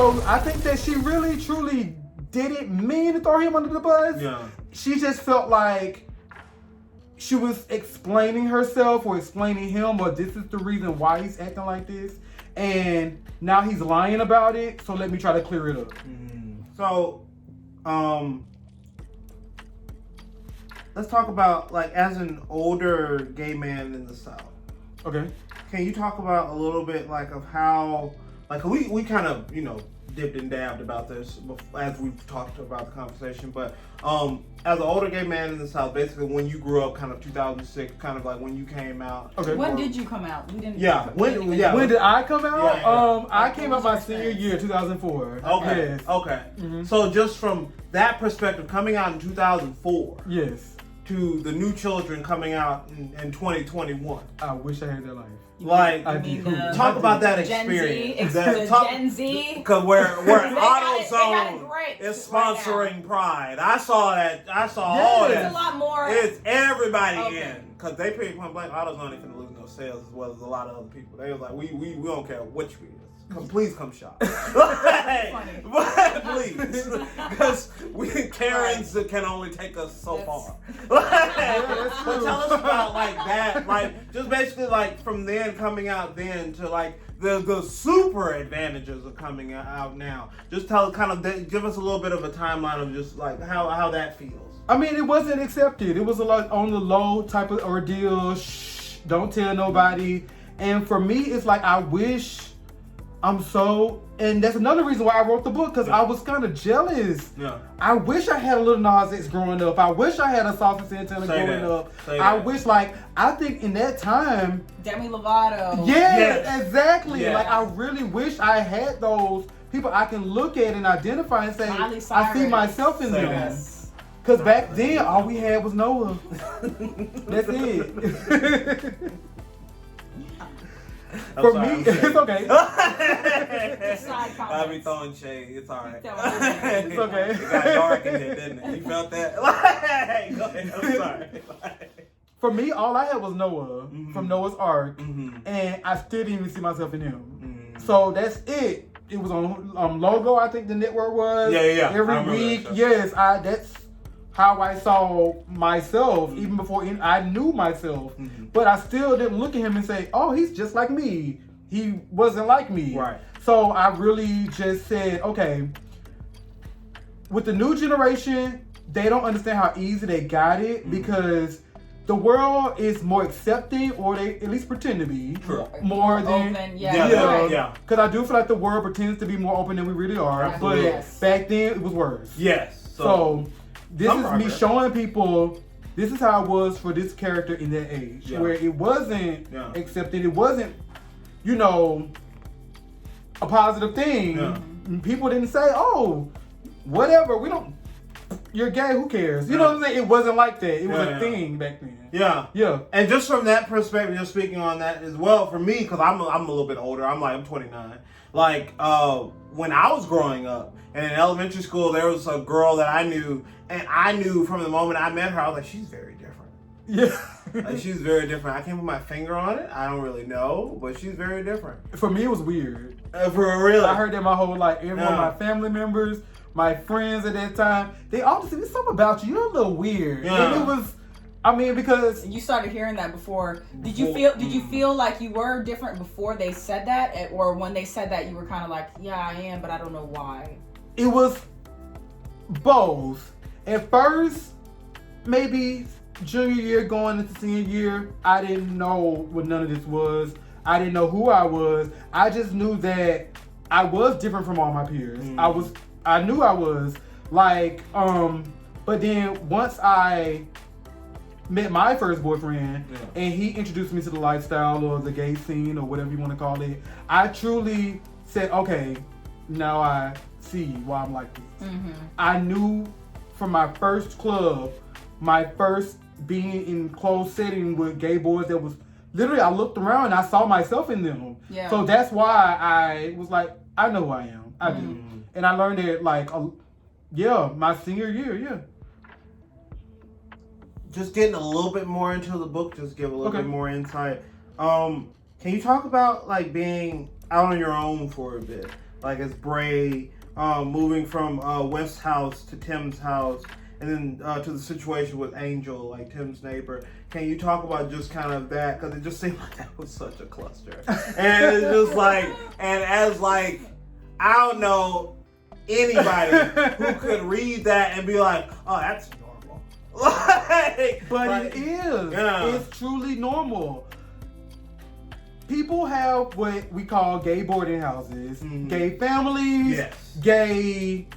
So I think that she really, truly didn't mean to throw him under the bus. Yeah. She just felt like she was explaining herself or explaining him, or this is the reason why he's acting like this. And now he's lying about it, so let me try to clear it up. So, let's talk about, like, as an older gay man in the South. Okay. Can you talk about a little bit, like, of how, like, we kind of, you know, dipped and dabbed about this as we've talked about the conversation, but as an older gay man in the South, basically when you grew up, kind of 2006, kind of like when you came out. Okay. When did you come out? We didn't. Yeah. When did I come out? Yeah. I came out my senior year, 2004. Okay. Yes. Okay. Mm-hmm. So just from that perspective, coming out in 2004. Yes. To the new children coming out in 2021. I wish I had that life. Like, talk about that experience. Gen Z. Because where got AutoZone it is sponsoring Pride. I saw that. I saw Yeah. all It's that. a lot more. It's everybody Okay. in. Because they pretty point blank, AutoZone ain't finna lose no sales as well as a lot of other people. They was like, we don't care which we is. Please come shop. Funny. But please. Because Karens can only take us so far. But tell us about, like, that. Like, just basically, like, from then coming out then to, like, the super advantages of coming out now. Just give us a little bit of a timeline of just, like, how that feels. I mean, it wasn't accepted. It was a lot on the low type of ordeal. Shh, don't tell nobody. And for me, it's like, I wish and that's another reason why I wrote the book, because I was kind of jealous. Yeah. I wish I had a little Nas X growing up. I wish I had a Saucy Santana growing up. I wish, like, I think in that time, Demi Lovato. yes, exactly. Yes. Like, I really wish I had those people I can look at and identify and say, Miley I see Cyrus. myself in them. Yes. Because back then, all we had was Noah. That's it. For me, it's okay. I'll be throwing shade. It's alright. It's okay. It got dark in there, didn't it? You felt that? Go ahead. I'm sorry. For me, all I had was Noah from Noah's Ark, Mm-hmm. and I still didn't even see myself in him. Mm-hmm. So that's it. It was on Logo, I think the network was. Yeah. Every week, yes. That's how I saw myself, even before I knew myself. Mm-hmm. But I still didn't look at him and say, oh, he's just like me. He wasn't like me. Right. So I really just said, okay, with the new generation, they don't understand how easy they got it because the world is more accepting, or they at least pretend to be. True. More than open. Yeah. Because I do feel like the world pretends to be more open than we really are. Absolutely. But back then it was worse. Yes. So this is progress. me showing people this is how it was for this character in that age, where it wasn't accepted. It wasn't, a positive thing. Yeah. People didn't say, "Oh, whatever. You're gay. Who cares?" You know what I'm saying? It wasn't like that. It was a thing back then. Yeah. And just from that perspective, just speaking on that as well, for me, because I'm a little bit older. I'm 29. Like, when I was growing up, and in elementary school, there was a girl that I knew, and I knew from the moment I met her, I was like, she's very different. Yeah. Like, she's very different. I can't put my finger on it. I don't really know, but she's very different. For me, it was weird. For real. I heard that my whole life. Every one of my family members, my friends at that time, they all just said, there's something about you. You're a little weird. Yeah. And it was, because you started hearing that before. Did you feel like you were different before they said that, or when they said that you were kind of like, yeah, I am, but I don't know why? It was both. At first, maybe junior year going into senior year, I didn't know what none of this was. I didn't know who I was. I just knew that I was different from all my peers. I knew I was. Like, but then once I met my first boyfriend and he introduced me to the lifestyle or the gay scene or whatever you want to call it, I truly said, okay, now I see why I'm like this. I knew from my first club, my first being in closed setting with gay boys, that was literally, I looked around and I saw myself in them. Yeah. So that's why I was like, I know who I am. I do. And I learned it like, my senior year, Just getting a little bit more into the book, just give a little bit more insight. Can you talk about, like, being out on your own for a bit? like as Bray moving from West's house to Tim's house, and then to the situation with Angel, like Tim's neighbor. Can you talk about just kind of that? Because it just seemed like that was such a cluster. And it's just like, and as like, I don't know anybody who could read that and be like, oh, that's normal. But it is. Yeah. It's truly normal. People have what we call gay boarding houses, gay families, gay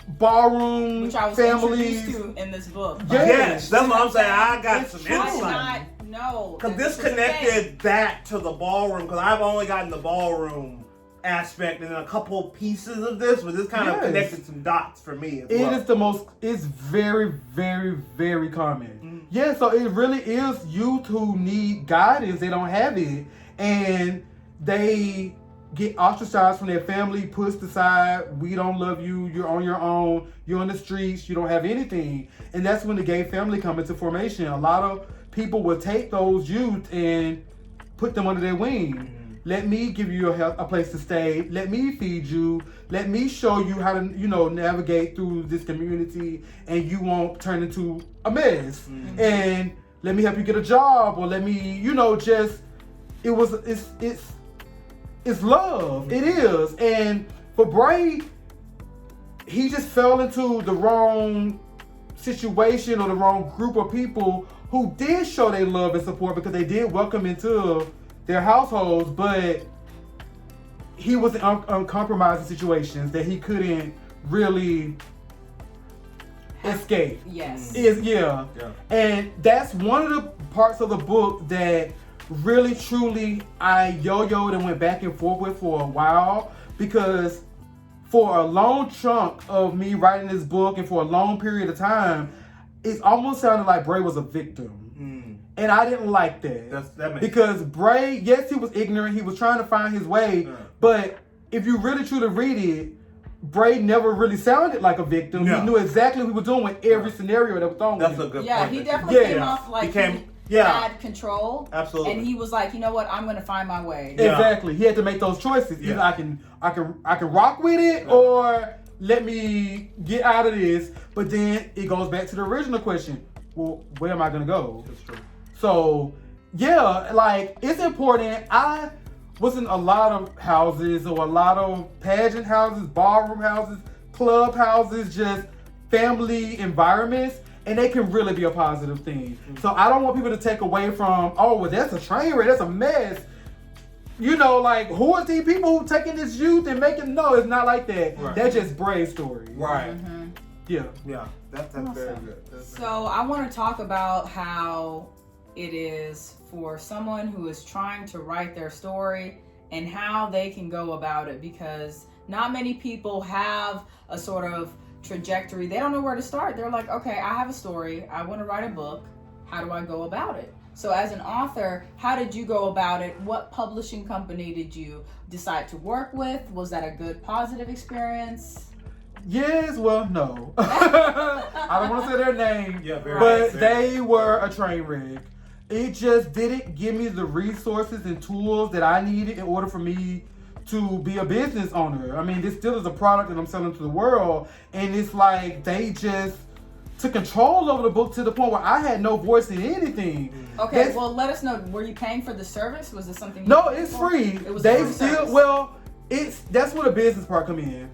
ballroom which I was families. introduced to in this book. Yes, that's what I'm saying. I got some I did insight. not know. Because this connected that to the ballroom, because I've only gotten the ballroom aspect and then a couple pieces of this, but this kind of connected some dots for me as well. It's very, very, very common. Yeah, so it really is youth who need guidance. They don't have it. And they get ostracized from their family, pushed aside. We don't love you. You're on your own. You're on the streets. You don't have anything. And that's when the gay family come into formation. A lot of people will take those youth and put them under their wing. Let me give you a place to stay. Let me feed you. Let me show you how to, navigate through this community, and you won't turn into a mess. And let me help you get a job, or let me, just. It's love. It is. And for Bray, he just fell into the wrong situation or the wrong group of people who did show their love and support, because they did welcome into their households, but he was in uncompromising situations that he couldn't really escape. Yes. Yeah. And that's one of the parts of the book that really, truly, I yo-yoed and went back and forth with for a while, because for a long chunk of me writing this book and for a long period of time, it almost sounded like Bray was a victim. And I didn't like that. That makes because sense. Bray, yes, he was ignorant. He was trying to find his way. But if you really truly read it, Bray never really sounded like a victim. He knew exactly what he was doing with every scenario that was thrown That's with a him. good point. Yeah, he definitely came off like he had control. Absolutely. And he was like, you know what, I'm going to find my way. Exactly. He had to make those choices. Either I can rock with it, or let me get out of this. But then it goes back to the original question. Well, where am I going to go? That's true. So, it's important. I was in a lot of houses, or a lot of pageant houses, ballroom houses, club houses, just family environments, and they can really be a positive thing. So I don't want people to take away from, oh, well, that's a train wreck, that's a mess. Who are these people who taking this youth and making, no, it's not like that. Right. That's just Bray's story. Right. Yeah. That's awesome. Very good. So I want to talk about how it is for someone who is trying to write their story and how they can go about it, because not many people have a sort of trajectory. They don't know where to start. They're like, okay, I have a story. I want to write a book. How do I go about it? So as an author, how did you go about it? What publishing company did you decide to work with? Was that a good, positive experience? Yes, well, no. I don't want to say their name, but they were a train wreck. It just didn't give me the resources and tools that I needed in order for me to be a business owner. I mean, this still is a product that I'm selling to the world, and it's like they just took control over the book to the point where I had no voice in anything. Okay, well, let us know. Were you paying for the service? Was it something? No, it's free. It was they still service. That's where the business part come in.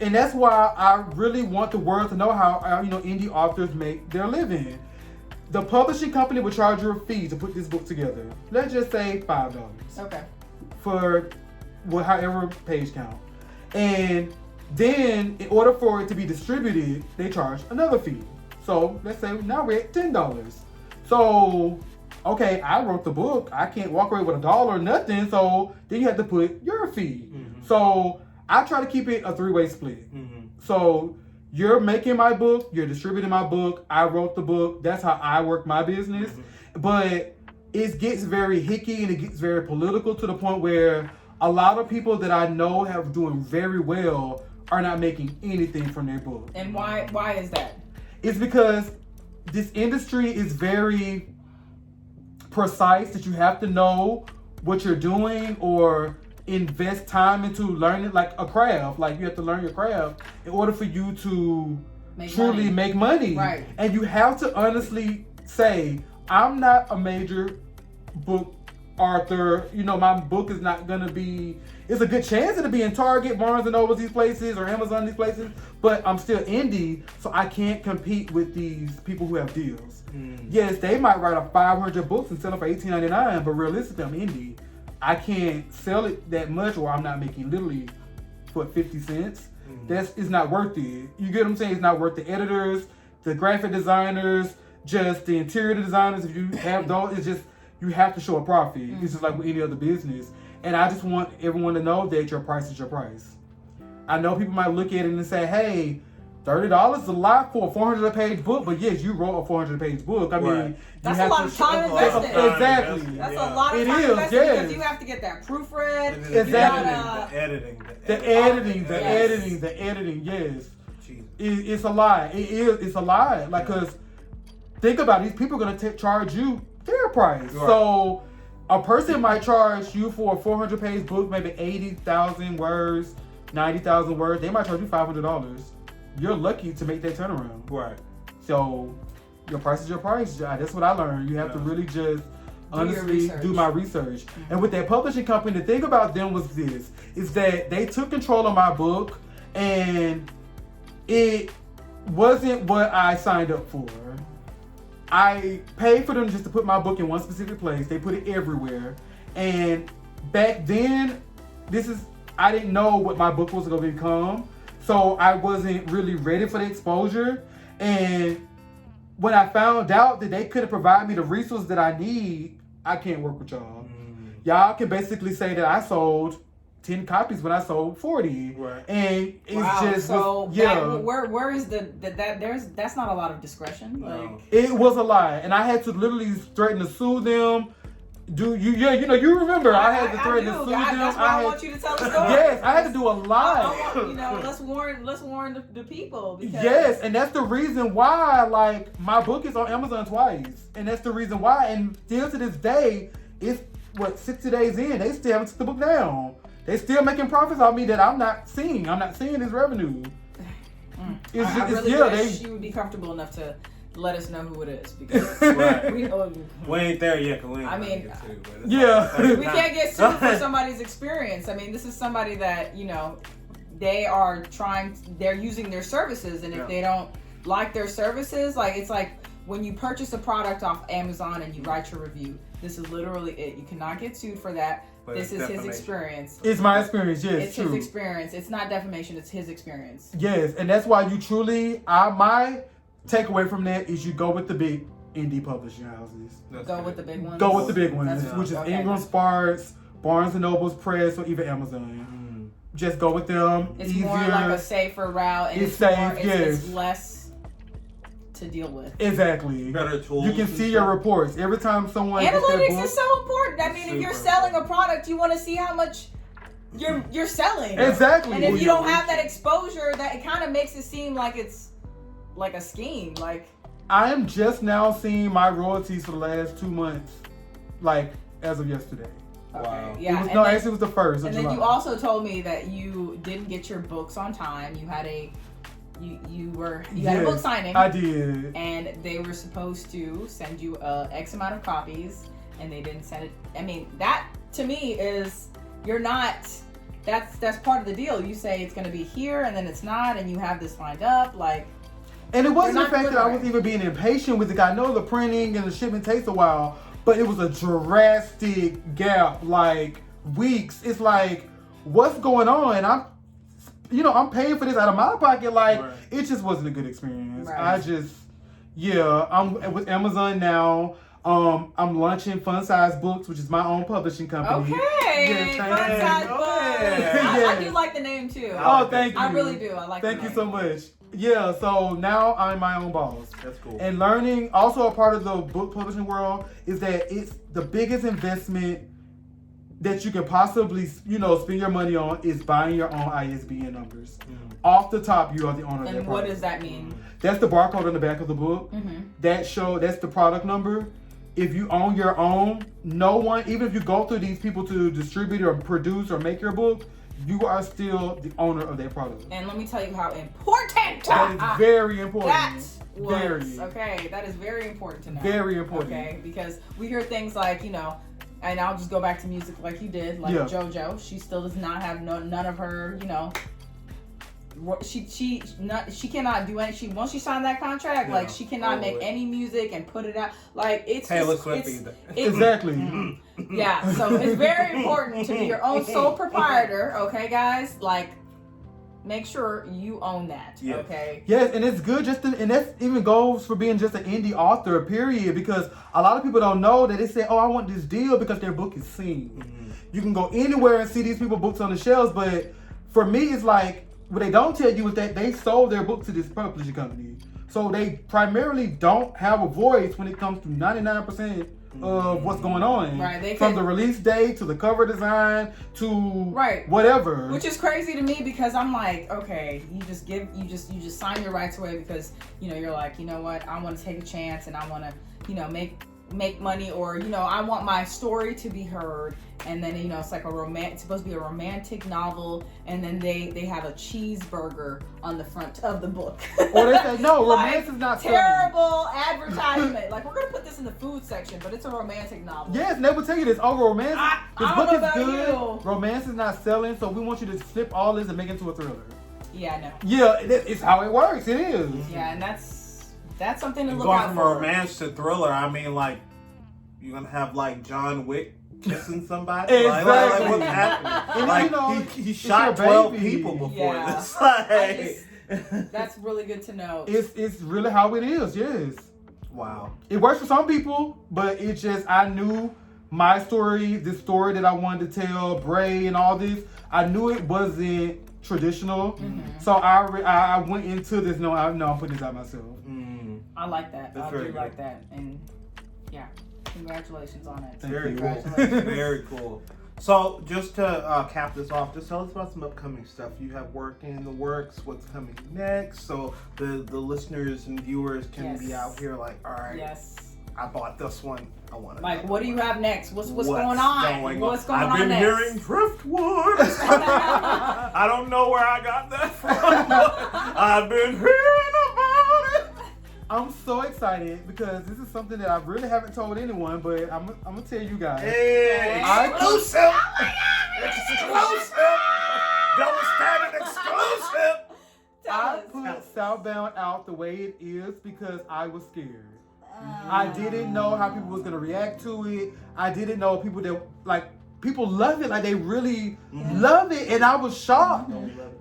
And that's why I really want the world to know how indie authors make their living. The publishing company will charge you a fee to put this book together. Let's just say $5. Okay. For however page count. And then in order for it to be distributed, they charge another fee. So let's say now we're at $10. So, okay, I wrote the book. I can't walk away with $1 or nothing. So then you have to put your fee. So I try to keep it a 3-way split. So you're making my book, you're distributing my book, I wrote the book. That's how I work my business. But it gets very hicky and it gets very political to the point where a lot of people that I know have doing very well are not making anything from their book. And why is that? It's because this industry is very precise, that you have to know what you're doing, or invest time into learning like a craft. Like you have to learn your craft in order for you to truly make money. Right. And you have to honestly say, I'm not a major book author. You know, my book is not gonna be. It's a good chance it'll be in Target, Barnes and Noble, these places, or Amazon, these places. But I'm still indie, so I can't compete with these people who have deals. Yes, they might write a 500 books and sell them for $18.99, but realistically, I'm indie. I can't sell it that much, or I'm not making literally, 50 cents. It's not worth it. You get what I'm saying? It's not worth the editors, the graphic designers, just the interior designers. If you have those, it's just, you have to show a profit. It's just like with any other business. And I just want everyone to know that your price is your price. I know people might look at it and say, hey, $30 is a lot for a 400-page book, but yes, you wrote a 400-page book. I mean, that's a lot of time invested. Exactly. That's a lot of time invested because you have to get that proofread. Exactly. The editing. The editing, yes. It's a lot. It's a lot. Like, because think about it, these people are going to charge you their price. Right. So a person might charge you for a 400-page book, maybe 80,000 words, 90,000 words. They might charge you $500. You're lucky to make that turnaround. Right. So your price is your price. That's what I learned. You have to really just honestly do my research. And with that publishing company, the thing about them was this, is that they took control of my book and it wasn't what I signed up for. I paid for them just to put my book in one specific place. They put it everywhere. And back then, I didn't know what my book was going to become. So I wasn't really ready for the exposure. And when I found out that they couldn't provide me the resources that I need, I can't work with y'all. Y'all can basically say that I sold 10 copies when I sold 40. Right. And it's just, so that, where is that's not a lot of discretion. Like it was a lie. And I had to literally threaten to sue them. You remember I had to threaten to sue them. That's why I want you to tell the story. Yes, I had to do a lot. Let's warn the people. Because yes, and that's the reason why, like, my book is on Amazon twice. And that's the reason why. And still to this day, it's 60 days in, they still haven't took the book down. They still making profits on me that I'm not seeing. I'm not seeing this revenue. I really wish you would be comfortable enough to let us know who it is, because we ain't there yet. We can't get sued for somebody's experience. I mean, this is somebody that they're using their services, and if they don't like their services, like it's like when you purchase a product off Amazon and you write your review. This is literally it. You cannot get sued for that. But this is his experience. It's my experience, yes. It's his experience. It's not defamation, it's his experience. Yes, and that's why you truly, my takeaway from that is you go with the big indie publishing houses. Go with the big ones. Go with the big ones, which is Ingram Sparks, Barnes and Noble's Press, or even Amazon. Just go with them. It's easier. More like a safer route, and it's less to deal with. Exactly. Better tools. You can see your reports every time someone. Analytics is so important. I mean, if you're selling a product, you want to see how much you're selling. Exactly. And if you don't have that exposure, that it kind of makes it seem like it's like a scheme. Like, I am just now seeing my royalties for the last 2 months, like as of yesterday. Okay. Wow. Yeah. Actually it was the 1st of July. And then you also told me that you didn't get your books on time. You had a had a book signing. I did. And they were supposed to send you X amount of copies, and they didn't send it. I mean, that to me is that's part of the deal. You say it's going to be here, and then it's not, and you have this lined up, like. And it wasn't the fact that I was even being impatient with it. I know the printing and the shipment takes a while, but it was a drastic gap, like weeks. It's like, what's going on? I'm paying for this out of my pocket. Like, it just wasn't a good experience. Right. I'm with Amazon now. I'm launching Fun Size Books, which is my own publishing company. Okay, Fun Size Books. I do like the name too. Oh, thank you. I really do. I like. Thank you so much. Yeah, so now I'm my own boss. That's cool. And learning, also a part of the book publishing world, is that it's the biggest investment that you can possibly, spend your money on is buying your own ISBN numbers. Off the top, you are the owner of that product. And what does that mean? That's the barcode on the back of the book. Mm-hmm. That's the product number. if you own your own, no one, even if you go through these people to distribute or produce or make your book, you are still the owner of that product. And let me tell you how important that is very important. That is very important to know. Very important. Okay, because we hear things like, and I'll just go back to music like you did, like JoJo. She still does not have none of her, she cannot do any. Once she signed that contract, like she cannot make any music and put it out. Like it's Taylor Swift either. Exactly. Yeah, so it's very important to be your own sole proprietor. Okay, guys, like make sure you own that. Yes. Okay. Yes, and it's good and that even goes for being just an indie author, period. Because a lot of people don't know that they say, "Oh, I want this deal," because their book is seen. Mm-hmm. You can go anywhere and see these people books on the shelves, but for me, it's like what they don't tell you is that they sold their book to this publishing company, so they primarily don't have a voice when it comes to 99% of what's going on. Right. From the release date to the cover design to whatever. Which is crazy to me because I'm like, okay, you just sign your rights away because you're like, you know what, I want to take a chance and I want to make money, or I want my story to be heard. And then it's like it's supposed to be a romantic novel, and then they have a cheeseburger on the front of the book. Or they say no, romance is not terrible advertisement. Like, we're gonna put this in the food section, but it's a romantic novel. Yes, and they will tell you this. Oh, romance. This book is good. You. Romance is not selling, so we want you to flip all this and make it into a thriller. Yeah, I know. Yeah, it's how it works. It is. Yeah, and that's something to look going out from for. romance to thriller, I mean, like, you're gonna have like John Wick kissing somebody. Exactly. Like what's happening? Like he shot 12 people before this. Like, that's really good to know. It's really how it is. Yes. Wow. It works for some people, but it's just I knew my story, the story that I wanted to tell, Bray and all this. I knew it wasn't traditional, so I went into this. No, I'm putting this out myself. I like that. That's I very do good. like that, and yeah, congratulations on it. Very cool. Congratulations. Very cool. So just to cap this off, just tell us about some upcoming stuff you have in the works. What's coming next, so the listeners and viewers can be out here like, all right, I bought this one. I want it. Like, what do you have next? What's going on? What's going on I've been next? hearing Driftwood. I don't know where I got that from, but I've been hearing about it. I'm so excited because this is something that I really haven't told anyone, but I'm gonna tell you guys. Hey, exclusive! Oh my God, exclusive! Double standard exclusive! I put Southbound out the way it is because I was scared. I didn't know how people was gonna react to it. I didn't know people love it, like they really love it, and I was shocked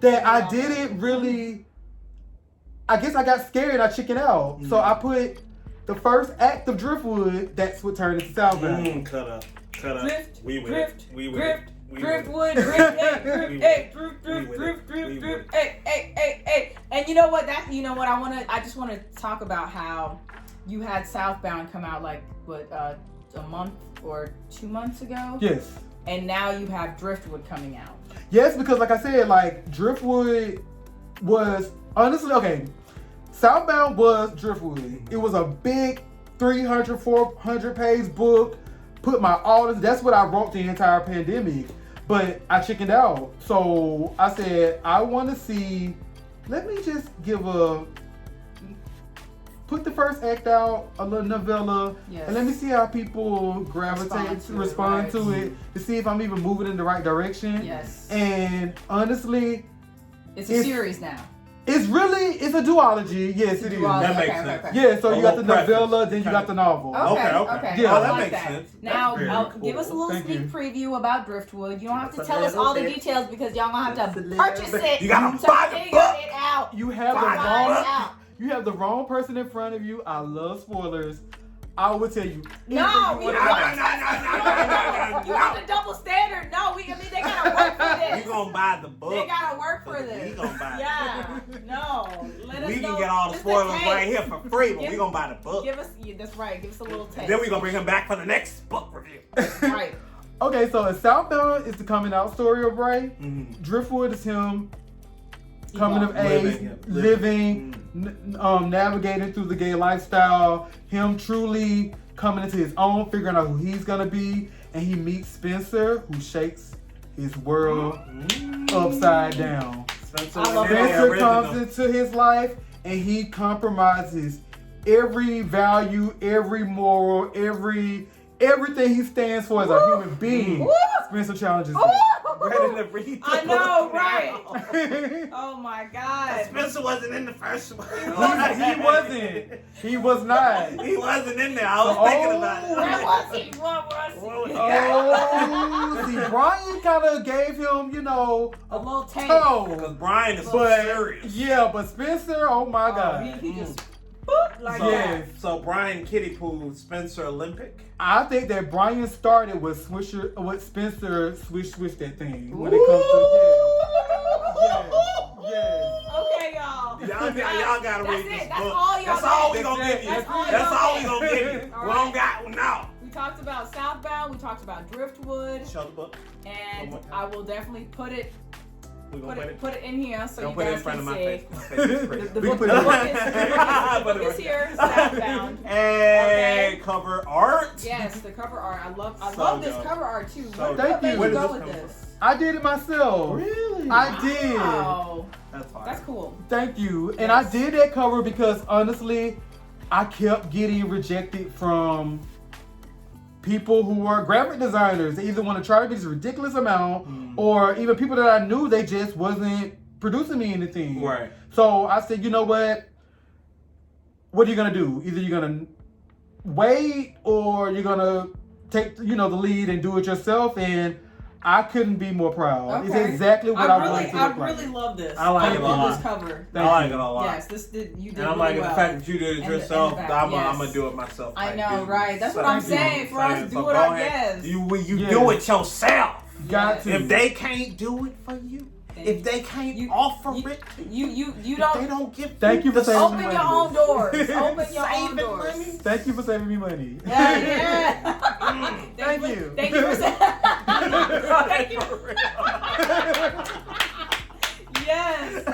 that I didn't really. I guess I got scared. I chickened out. So I put the first act of Driftwood. That's what turned into Southbound. Cut up. Drift, We with drift, it. We with drift, it. driftwood, drift, hey. And you know what? I just want to talk about how you had Southbound come out like a month or 2 months ago. Yes. And now you have Driftwood coming out. Yes, because like I said, like Driftwood was honestly okay. Southbound was Driftwood. It was a big 300, 400 page book. Put my all this. That's what I wrote the entire pandemic. But I chickened out. So I said, I want to see. Let me just put the first act out, a little novella, and let me see how people respond to it, to see if I'm even moving in the right direction. Yes. And honestly, it's a series now. It's a duology. Yes, it is. That makes sense. Okay. Yeah, so you got the novella, then you got the novel. Okay. Yeah, that like makes sense. Now, give us a little sneak preview about Driftwood. You don't have to tell us all the details because y'all gonna have to purchase it. You gotta buy the book. It out. You have the wrong person in front of you. I love spoilers. I would tell you. No, you want the double standard. No, they gotta work for this. You gonna buy the book. They gotta work for this. We gonna buy it. No. Let us we know. can get all the spoilers right here for free, but we gonna buy the book. That's right. Give us a little taste. Then we gonna bring him back for the next book review. Right. Okay, so Southbound is the coming out story of Ray. Driftwood is him coming of age, living, navigating through the gay lifestyle, him truly coming into his own, figuring out who he's gonna be, and he meets Spencer, who shakes his world upside down. Spencer Comes into his life, and he compromises every value, every moral, everything he stands for as a human being. Spencer challenges him. Ready to read. I know, right? Oh my God. Spencer wasn't in the first one. He wasn't. He was not. He wasn't in there. I was thinking about it. Where was he? What was he? Oh, see, Brian kind of gave him, A little taste. Because Brian is so serious. Yeah, but Spencer, oh my God. He just boop, like that. So Brian Kitty Poo, Spencer Olympic. I think that Brian started with Spencer switch that thing when it comes to yes. Okay, y'all. Y'all gotta read this That's book. all y'all That's all we get. gonna give you. That's all That's y'all all we get. gonna give you. All We right. don't got no. We talked about Southbound. We talked about Driftwood, Show the book. and One more time. I will definitely put it Put it in here so Don't you put it in guys front can of my see. face. My face is pretty. The We book, put the it- book is here. Southbound. Hey, Okay. cover art. Yes, the cover art. I love So this dope. cover art too. So What dope. made Where you did go this with come this? I did it myself. Really? I did. Wow. That's fine. That's cool. Thank you. And Yes. I did that cover because honestly, I kept getting rejected from people who are graphic designers. They either want to charge me this ridiculous amount, or even people that I knew, they just wasn't producing me anything. Right. So I said, you know what? What are you gonna do? Either you're gonna wait, or you're gonna take the lead and do it yourself. And I couldn't be more proud. Okay. It's exactly what I wanted to I look like. really love this. I like it a love lot. this cover. I like it a lot. Yes, you did And I'm really like, well. the fact that you did it And the yourself, back, I'm yes. gonna do it myself. I type know, dude. right? That's what I'm Thank you. saying. For us to So do it go our ahead. yes. You Yes. do it yourself. Got to. If they can't do it for you, if they can't You- offer you- it, You they don't don't give Thank you for the saying open money. your own doors. Open your own saving doors. money. Thank you for saving me money. Yeah. Thank you. Thank you for saying. Thank you. Yes.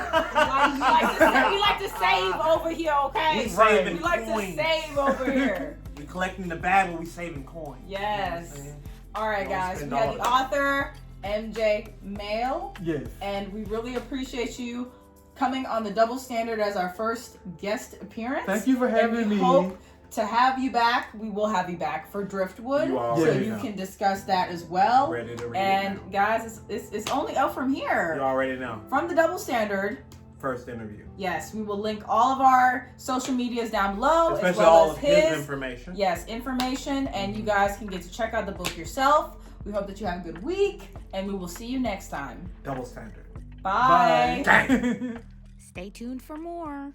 We like to save over here, okay? We saving We like coins. to save over here. We collecting the bag, but we saving coins. Yes. You know what I'm saying? All right, Don't guys. spend We have all the of it. author, MJ Meyel, Yes. and we really appreciate you coming on the Double Standard as our first guest appearance. Thank you for having and we me. hope to have you back. We will have you back for Driftwood, You so already you know. can discuss that as well. Ready to read And it guys, it's only up from now. You here. already know. From the Double Standard. First interview. Yes, we will link all of our social medias down below, Especially as well all as of his information. Yes, information, and you guys can get to check out the book yourself. We hope that you have a good week, and we will see you next time. Double standard. Bye. Bye. Stay tuned for more.